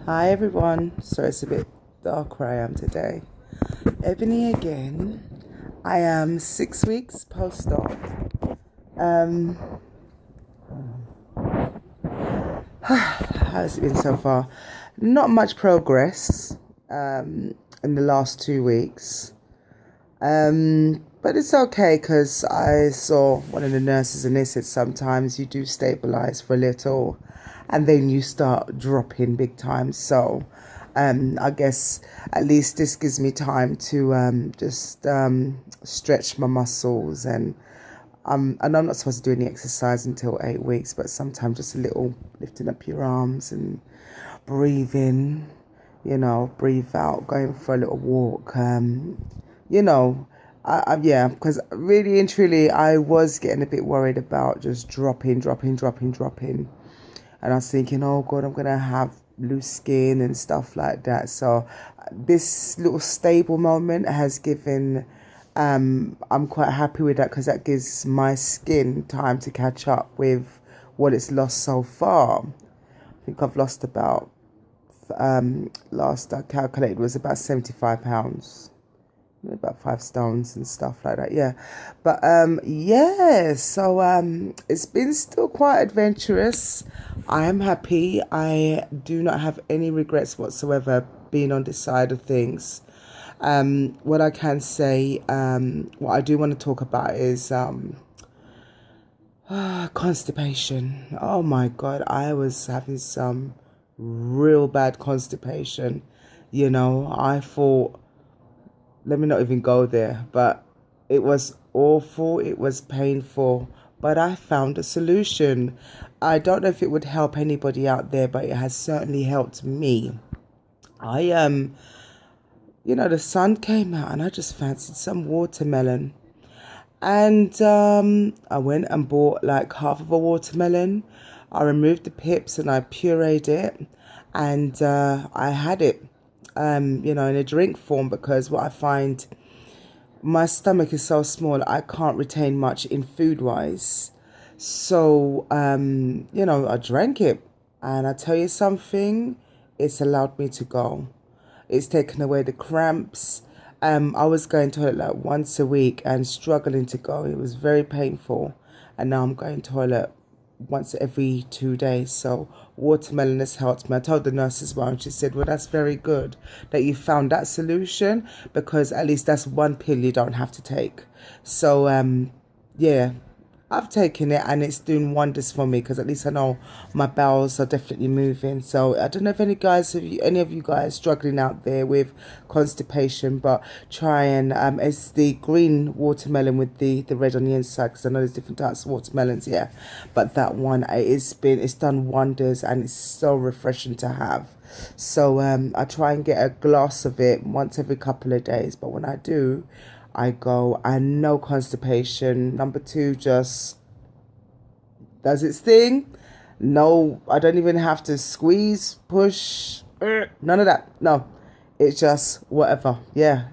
Hi everyone. So it's a bit dark where I am today. Ebony again. I am 6 weeks post-op. Um, how's it been so far? Not much progress in the last 2 weeks. But it's okay because I saw one of the nurses and they said sometimes you do stabilize for a little and then you start dropping big time. So I guess at least this gives me time to just stretch my muscles and I'm not supposed to do any exercise until 8 weeks, but sometimes just a little lifting up your arms and breathing, breathe out, going for a little walk, you know, yeah, because really and truly, I was getting a bit worried about just dropping. And I was thinking, oh God, I'm going to have loose skin and stuff like that. So this little stable moment has given, I'm quite happy with that because that gives my skin time to catch up with what it's lost so far. I think I've lost about, last I calculated was about 75 pounds, about 5 stones and stuff like that. Yeah, but yeah, so it's been still quite adventurous. I am happy. I do not have any regrets whatsoever being on this side of things. What I can say, what I do want to talk about is constipation. Oh my God, I was having some real bad constipation. I thought, let me not even go there, but it was awful, it was painful, but I found a solution. I don't know if it would help anybody out there, but it has certainly helped me. I the sun came out and I just fancied some watermelon. And I went and bought like half of a watermelon. I removed the pips and I pureed it, and I had it, in a drink form because what I find, my stomach is so small, I can't retain much in food wise. So, I drank it, and I tell you something, it's allowed me to go. It's taken away the cramps. I was going to toilet like once a week and struggling to go. It was very painful. And now I'm going to toilet once every 2 days. So watermelon has helped me. I told the nurse as well, and she said, well, that's very good that you found that solution because at least that's one pill you don't have to take. So, yeah, I've taken it and it's doing wonders for me because at least I know my bowels are definitely moving. So I don't know if any of you guys struggling out there with constipation, but try and it's the green watermelon with the red on the inside because I know there's different types of watermelons, yeah. But that one, it's done wonders and it's so refreshing to have. So I try and get a glass of it once every couple of days, but when I do, I go and no constipation. Number two just does its thing. No, I don't even have to squeeze, push, none of that. No, it's just whatever. Yeah.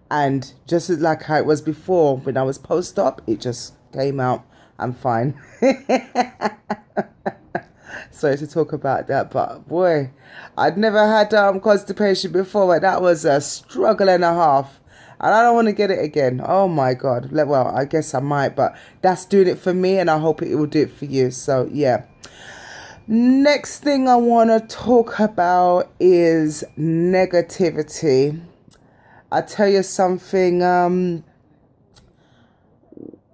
And just like how it was before when I was post-op, it just came out. I'm fine. Sorry to talk about that, but boy, I'd never had constipation before, but that was a struggle and a half. And I don't want to get it again. Oh my God. Well, I guess I might, but that's doing it for me, and I hope it will do it for you. So, yeah. Next thing I want to talk about is negativity. I tell you something, I'm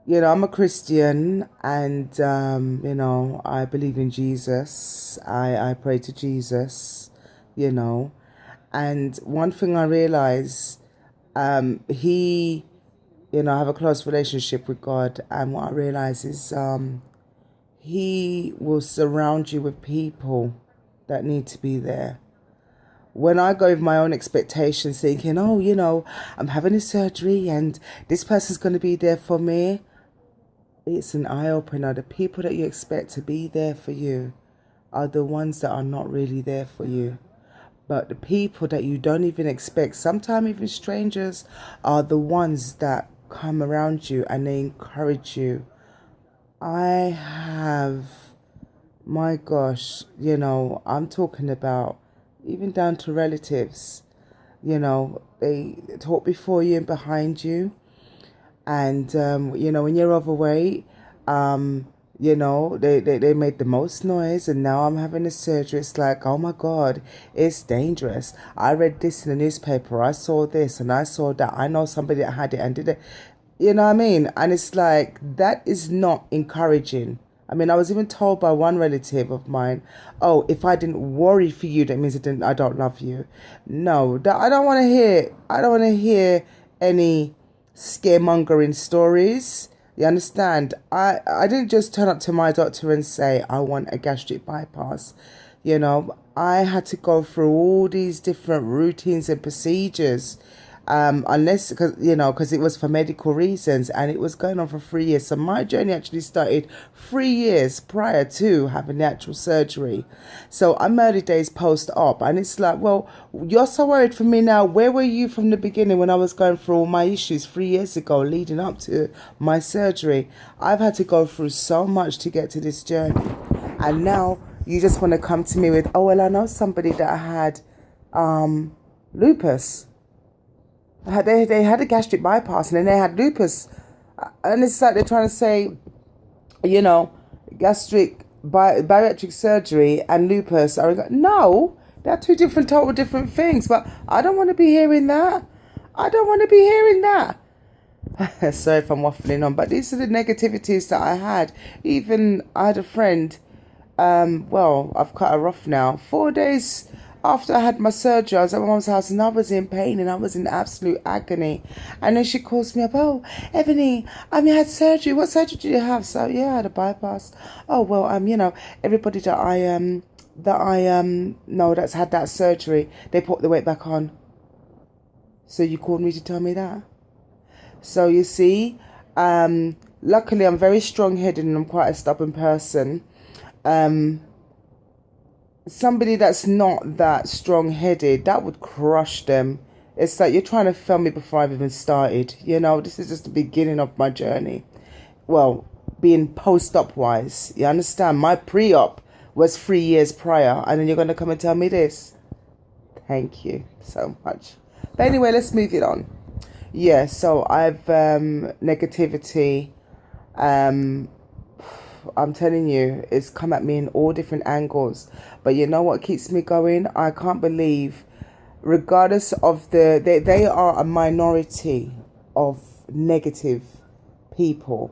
a Christian and, I believe in Jesus. I pray to Jesus. And one thing I realize, he, I have a close relationship with God. And what I realize is he will surround you with people that need to be there. When I go with my own expectations thinking, oh, I'm having a surgery and this person's going to be there for me, it's an eye-opener. The people that you expect to be there for you are the ones that are not really there for you. But the people that you don't even expect, sometimes even strangers, are the ones that come around you and they encourage you. I have, my gosh, I'm talking about even down to relatives. You know, they talk before you and behind you. And, you know, when you're overweight, you know, they made the most noise, and now I'm having a surgery. It's like, oh my God, it's dangerous. I read this in the newspaper. I saw this and I saw that. I know somebody that had it and did it. You know what I mean? And it's like, that is not encouraging. I mean, I was even told by one relative of mine, oh, if I didn't worry for you, that means I don't love you. No, that I don't want to hear. I don't want to hear any scaremongering stories. You understand? I didn't just turn up to my doctor and say I want a gastric bypass. You know, I had to go through all these different routines and procedures, unless, because it was for medical reasons, and it was going on for 3 years. So my journey actually started 3 years prior to having the actual surgery. So I'm early days post-op, and it's like, well, you're so worried for me now. Where were you from the beginning when I was going through all my issues 3 years ago leading up to my surgery? I've had to go through so much to get to this journey, and now you just want to come to me with, oh, well, I know somebody that had lupus. They had a gastric bypass and then they had lupus. And it's like they're trying to say, you know, bariatric surgery and lupus are... No, they're two total different things. But I don't want to be hearing that. I don't want to be hearing that. Sorry if I'm waffling on, but these are the negativities that I had. Even I had a friend, well, I've cut her off now. 4 days after I had my surgery, I was at my mum's house and I was in pain and I was in absolute agony. And then she calls me up, oh, Ebony, I had surgery. What surgery did you have? So, yeah, I had a bypass. Oh, well, you know, everybody that I know that's had that surgery, they put the weight back on. So you called me to tell me that? So you see, luckily I'm very strong-headed and I'm quite a stubborn person. Somebody that's not that strong-headed, that would crush them. It's like you're trying to fail me before I've even started. You know, this is just the beginning of my journey. Well, being post-op wise, you understand? My pre-op was 3 years prior, and then you're going to come and tell me this? Thank you so much. But anyway, let's move it on. Yeah, so I've negativity. I'm telling you, it's come at me in all different angles. But you know what keeps me going? I can't believe, regardless of they are a minority of negative people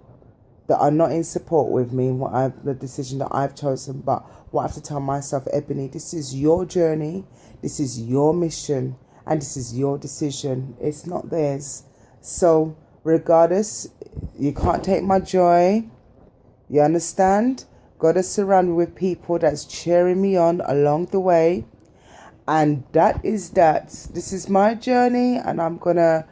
that are not in support with me in the decision that I've chosen. But what I have to tell myself, Ebony, this is your journey, this is your mission, and this is your decision. It's not theirs. So regardless, you can't take my joy. You understand? Got to surround me with people that's cheering me on along the way. And that is that. This is my journey and I'm going to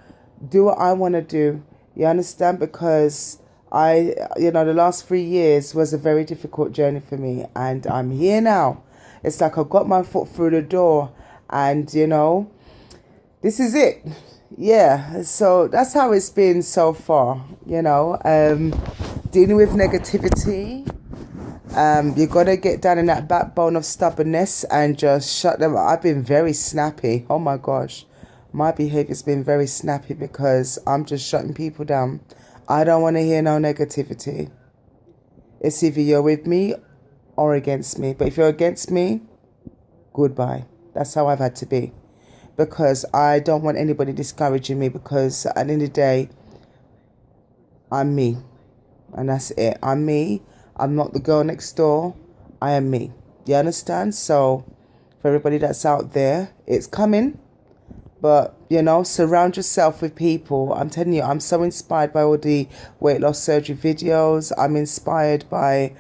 do what I want to do. You understand? Because the last 3 years was a very difficult journey for me. And I'm here now. It's like I got my foot through the door. And, this is it. Yeah. So that's how it's been so far, dealing with negativity. You got to get down in that backbone of stubbornness and just shut them up. I've been very snappy. Oh my gosh. My behavior's been very snappy because I'm just shutting people down. I don't want to hear no negativity. It's either you're with me or against me. But if you're against me, goodbye. That's how I've had to be. Because I don't want anybody discouraging me, because at the end of the day, I'm me. And that's it. I'm me. I'm not the girl next door. I am me. You understand? So for everybody that's out there, it's coming. But, surround yourself with people. I'm telling you, I'm so inspired by all the weight loss surgery videos. I'm inspired by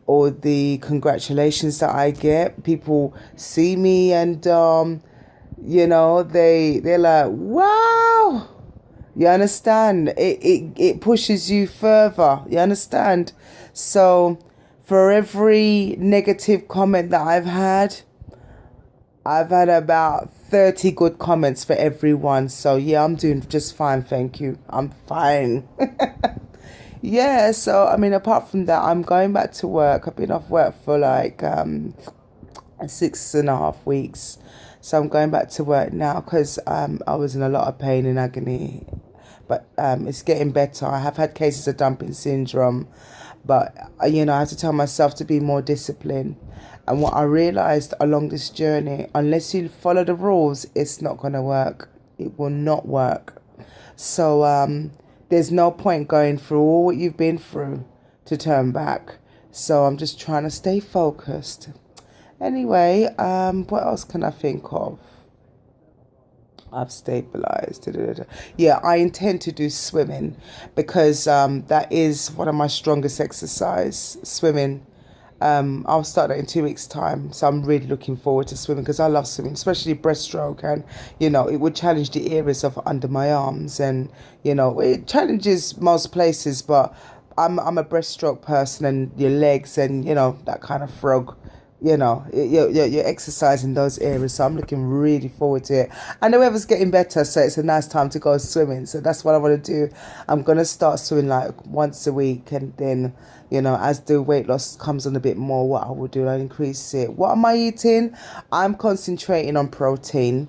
all the congratulations that I get. People see me and, they're like, wow. You understand? It pushes you further. You understand? So for every negative comment that I've had about 30 good comments for everyone. So yeah, I'm doing just fine. Thank you. I'm fine. Yeah. So, apart from that, I'm going back to work. I've been off work for 6.5 weeks. So I'm going back to work now because I was in a lot of pain and agony. But it's getting better. I have had cases of dumping syndrome, but I have to tell myself to be more disciplined. And what I realized along this journey, unless you follow the rules, it's not going to work. It will not work. So there's no point going through all what you've been through to turn back. So I'm just trying to stay focused. Anyway, what else can I think of? I've stabilized. Da, da, da. Yeah, I intend to do swimming because that is one of my strongest exercise, swimming. I'll start that in 2 weeks' time. So I'm really looking forward to swimming because I love swimming, especially breaststroke. And, it would challenge the areas of under my arms. And, it challenges most places, but I'm a breaststroke person, and your legs and, that kind of frog. You're exercising those areas, so I'm looking really forward to it. And the weather's getting better, so it's a nice time to go swimming. So that's what I want to do. I'm gonna start swimming like once a week, and then as the weight loss comes on a bit more, what I will do, I'll increase it. What am I eating? I'm concentrating on protein.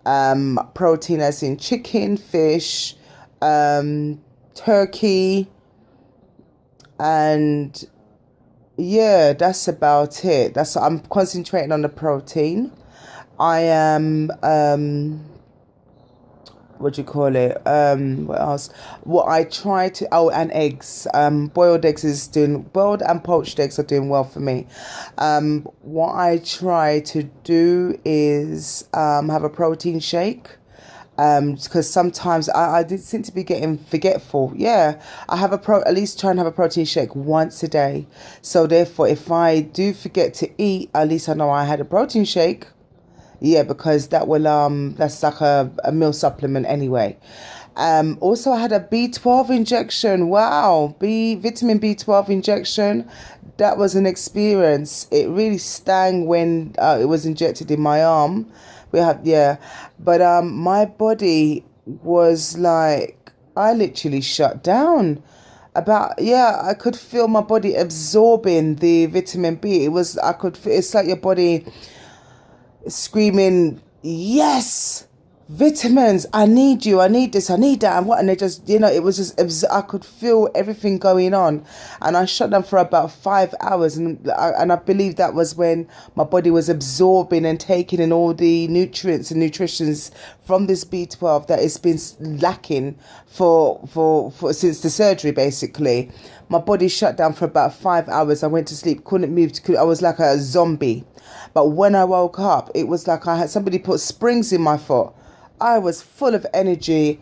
Protein as in chicken, fish, turkey, and yeah, that's about it. I'm concentrating on the protein. I am what do you call it? What else? What I try to and eggs. Boiled and poached eggs are doing well for me. What I try to do is have a protein shake. Because sometimes I did seem to be getting forgetful. Yeah, I have at least try and have a protein shake once a day. So therefore, if I do forget to eat, at least I know I had a protein shake. Yeah, because that will that's like a meal supplement anyway. Also, I had a B12 injection. Wow, vitamin B12 injection. That was an experience. It really stung when it was injected in my arm. But my body was like, I literally shut down. I could feel my body absorbing the vitamin B. It's like your body screaming, yes, vitamins, I need you, I need this, I need that, and what, and it just, it was just, I could feel everything going on, and I shut down for about 5 hours, and I believe that was when my body was absorbing and taking in all the nutrients and nutritions from this B12 that it's been lacking for since the surgery. Basically, my body shut down for about 5 hours. I went to sleep, couldn't move, I was like a zombie. But when I woke up, it was like I had somebody put springs in my foot. I was full of energy.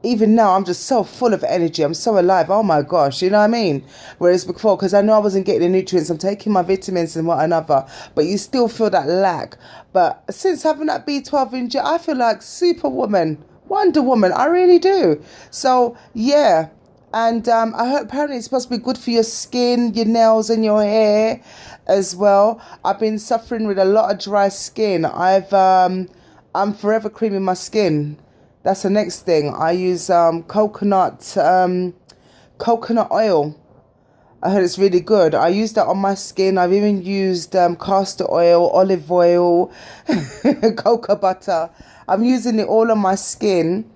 Even now, I'm just so full of energy. I'm so alive. Oh my gosh, you know what I mean? Whereas before, because I know I wasn't getting the nutrients, I'm taking my vitamins and what another, but you still feel that lack. But since having that B12 injection, I feel like Superwoman, Wonder Woman. I really do. So yeah. And I heard apparently it's supposed to be good for your skin, your nails, and your hair as well. I've been suffering with a lot of dry skin. I'm forever creaming my skin. That's the next thing. I use coconut oil. I heard it's really good. I use that on my skin. I've even used castor oil, olive oil, cocoa butter. I'm using it all on my skin.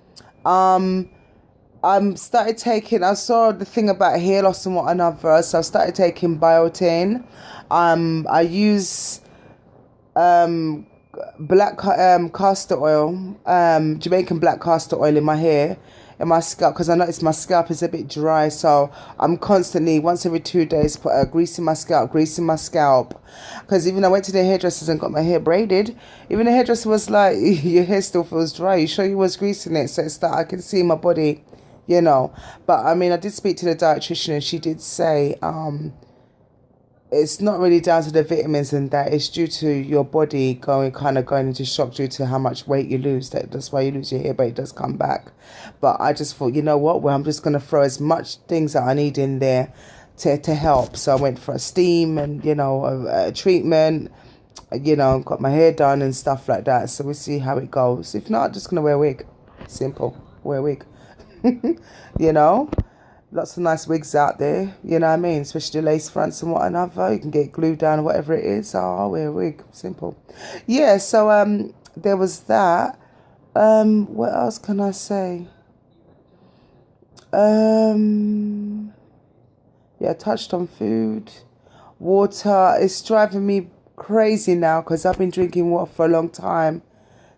I saw the thing about hair loss and what another, so I started taking biotin. I use black castor oil, Jamaican black castor oil in my hair, in my scalp, because I noticed my scalp is a bit dry, so I'm constantly, once every 2 days, greasing my scalp, because even I went to the hairdressers and got my hair braided, even the hairdresser was like, your hair still feels dry, you sure you was greasing it? So it's that I can see my body, but I mean, I did speak to the dietitian, and she did say it's not really down to the vitamins and that, it's due to your body going into shock due to how much weight you lose. That's why you lose your hair, but it does come back. But I just thought, you know what, well, I'm just going to throw as much things that I need in there to help. So I went for a steam and a treatment, got my hair done and stuff like that. So we'll see how it goes. If not, I'm just going to wear a wig. Simple. Wear a wig. Lots of nice wigs out there, you know what I mean? Especially the lace fronts and whatever. You can get glued down or whatever it is. Oh, I'll wear a wig. Simple. Yeah, so there was that. What else can I say? Yeah, I touched on food. Water is driving me crazy now because I've been drinking water for a long time.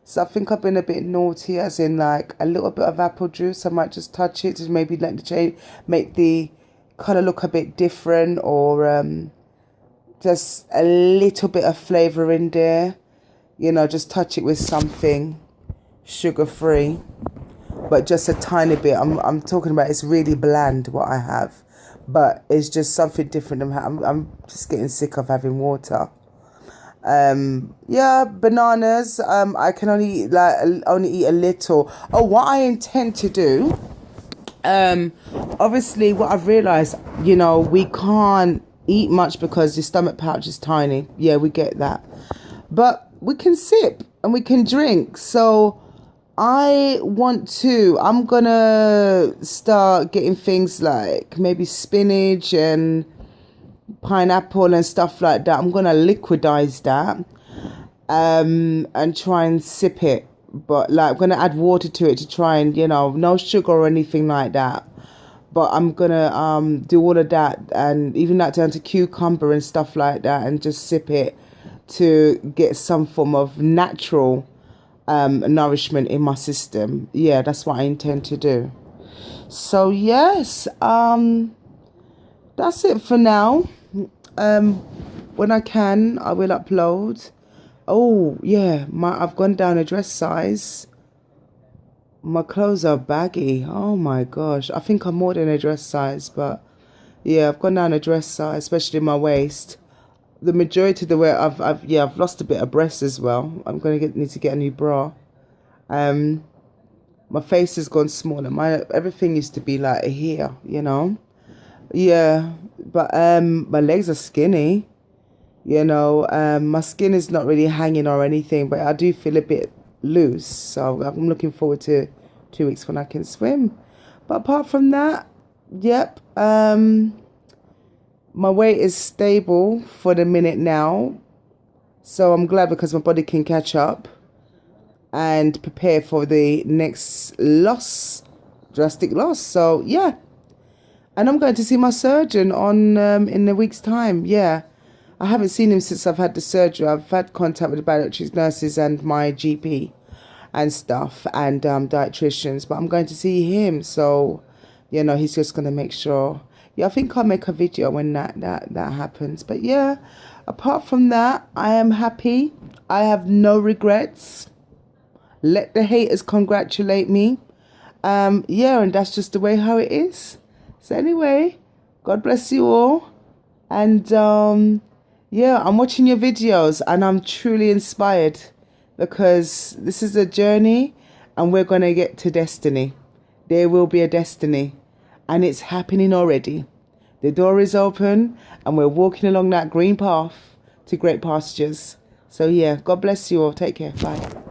So I think I've been a bit naughty, as in like a little bit of apple juice. I might just touch it to maybe let the change, make the colour look a bit different, or just a little bit of flavour in there. You know, just touch it with something sugar-free, but just a tiny bit. I'm talking about, it's really bland what I have, but it's just something different. I'm just getting sick of having water. Yeah, bananas. I can only eat a little. Oh, what I intend to do. Obviously, what I've realised, you know, we can't eat much because your stomach pouch is tiny. Yeah, we get that, but we can sip and we can drink. So I'm gonna start getting things like maybe spinach and pineapple and stuff like that. I'm gonna liquidize that and try and sip it, but like I'm gonna add water to it to try and, you know, no sugar or anything like that, but I'm gonna do all of that, and even that down to cucumber and stuff like that, and just sip it to get some form of natural nourishment in my system. Yeah, that's what I intend to do. So yes, that's it for now. When I can, I will upload. Oh yeah, I've gone down a dress size. My clothes are baggy. Oh my gosh, I think I'm more than a dress size, but yeah, I've gone down a dress size, especially my waist. The majority of the way I've lost a bit of breast as well. I'm gonna need to get a new bra. My face has gone smaller. Everything used to be like here, you know. Yeah, but my legs are skinny, you know. My skin is not really hanging or anything, but I do feel a bit loose. So I'm looking forward to 2 weeks when I can swim. But apart from that, yep. My weight is stable for the minute now. So I'm glad, because my body can catch up and prepare for the next loss, drastic loss. So yeah. And I'm going to see my surgeon in a week's time. Yeah, I haven't seen him since I've had the surgery. I've had contact with the bariatric nurses and my GP and stuff, and dietitians. But I'm going to see him. So, you know, he's just going to make sure. Yeah, I think I'll make a video when that happens. But yeah, apart from that, I am happy. I have no regrets. Let the haters congratulate me. Yeah, and that's just the way how it is. So anyway, God bless you all. And yeah, I'm watching your videos and I'm truly inspired, because this is a journey and we're going to get to destiny. There will be a destiny, and it's happening already. The door is open and we're walking along that green path to great pastures. So yeah, God bless you all. Take care. Bye.